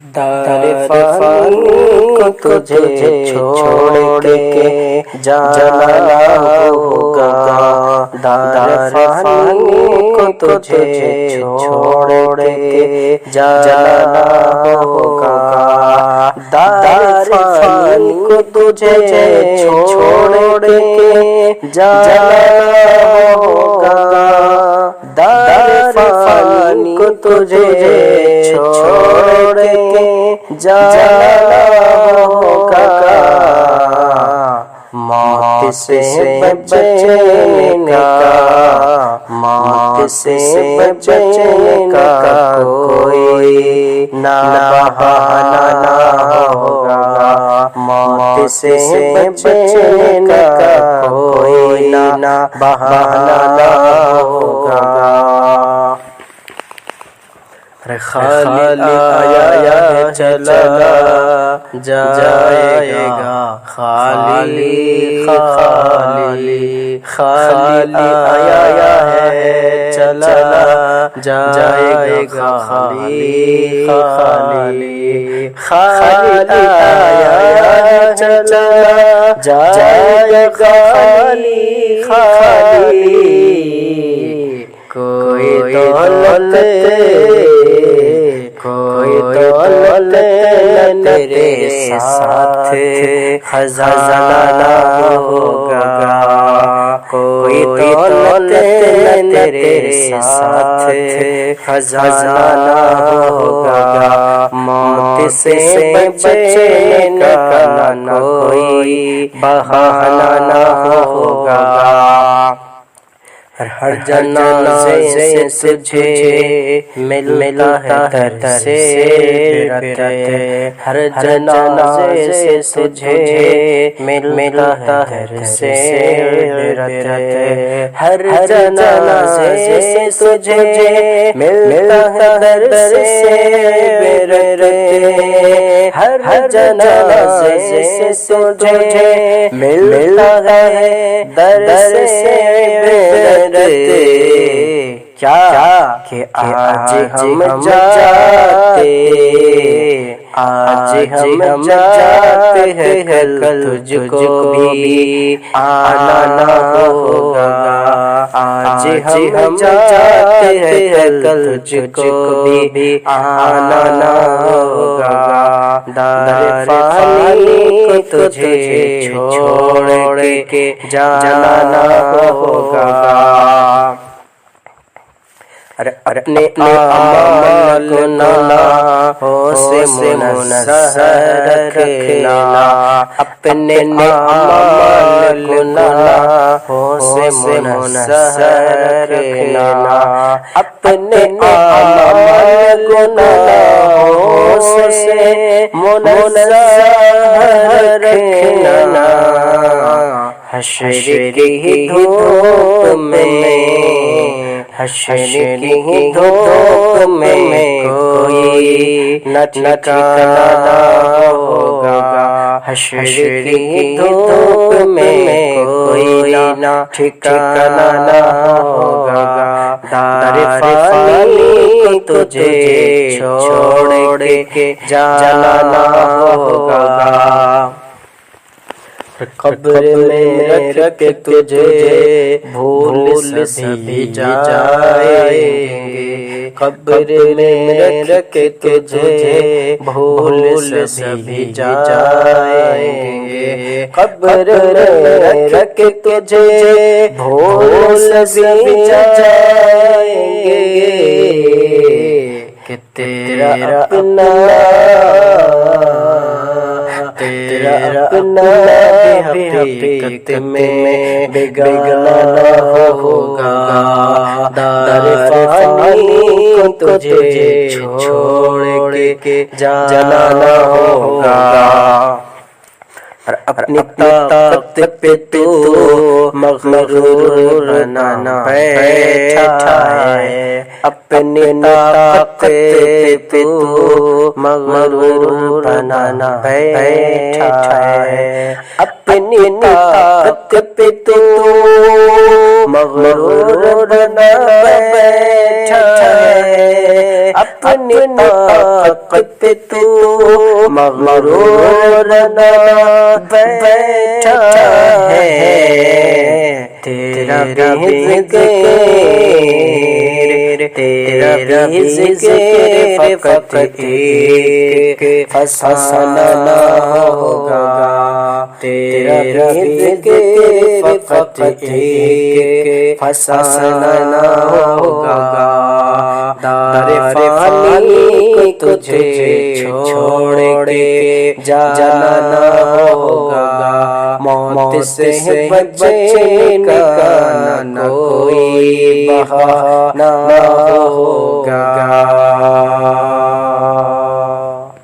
دار فانی کو تجھے چھوڑ کے جانا ہوگا، دار فانی کو تجھے چھوڑ کے جانا ہوگا، دار فانی کو تجھے چھوڑ کے جانا ہوگا، دار فانی کو تجھے چھوڑ کے جانا ہوگا، موت سے بچنے کا، موت سے بچنے کا کوئی نہ بہانہ ہوگا، موت سے بچنے کا کوئی نہ بہانہ ہوگا۔ خالی آیا ہے چلا جائے گا، خالی خالی خالی آیا ہے چلا جائے گا، خالی خالی خالی آیا چلا جائے گا، خالی خالی کوئی دولت تیرے ساتھ خزانہ ہوگا، کوئی دولت تیرے ساتھ خزانہ ہوگا، موت سے بچنے کا نہ کوئی بہانہ ہوگا، ہر جنازے سے تجھے ملتا ہے در سے ہر جنازے سے تجھے ملتا ہے در سے ہر جنازے سے تجھے ملتا ہے در سے ہر جنازے سے تجھے ملتا ہے در سے کیا کہ آج ہم جاتے، آج ہم جاتے ہیں، کل تجھ کو بھی آنا ہوگا، آج ہم جاتے ہیں، کل تجھ کو بھی آنا ہوگا، دار فانی کو تجھے چھوڑ کے جانا ہوگا، اپنے اعمال کو گناہوں سے منزہ رکھنا، اپنے اعمال کو گناہوں سے منزہ رکھنا، اپنے اعمال کو گناہوں سے منزہ رکھنا، حشر کی دھوپ میں، حشر کی دھوپ میں کوئی نہ ٹھکانا ہوگا، حشر کی دھوپ میں کوئی نہ ٹھکانا ہوگا، دار فانی کو تجھے چھوڑ کے جانا ہوگا، قبر میں رکھ کے تجھے بھول بھی جائیں گے، قبر میں رکھ کے تجھے بھول بھی جائیں گے، قبر میں رکھ کے تجھے بھول بھی جائیں گے، کہ تیرا اپنا بھی حقیقت میں بگانا ہوگا، دار فانی کو تجھے چھوڑ کے جانا ہوگا، اور اپنی طاقت پہ تو مغرور بنانا بیٹھا ہے، اپنی طاقت پہ تو مغرور بنانا بیٹھا ہے، اپنی طاقت پہ تو مغرور نہ بیٹھا ہے، اپنی طاقت پہ تو مغرور نہ بیٹھا ہے، تیرا بھی ذکر، تیرا بھی ذکر فقط ایک فسانہ نہ ہوگا، تیرا بھی ذکر فقط ایک فسانہ نہ ہوگا، دار فانی کو تجھے چھوڑ کے جانا نہ ہوگا، موت سے بچنے کا نہ کوئی بہانہ ہوگا۔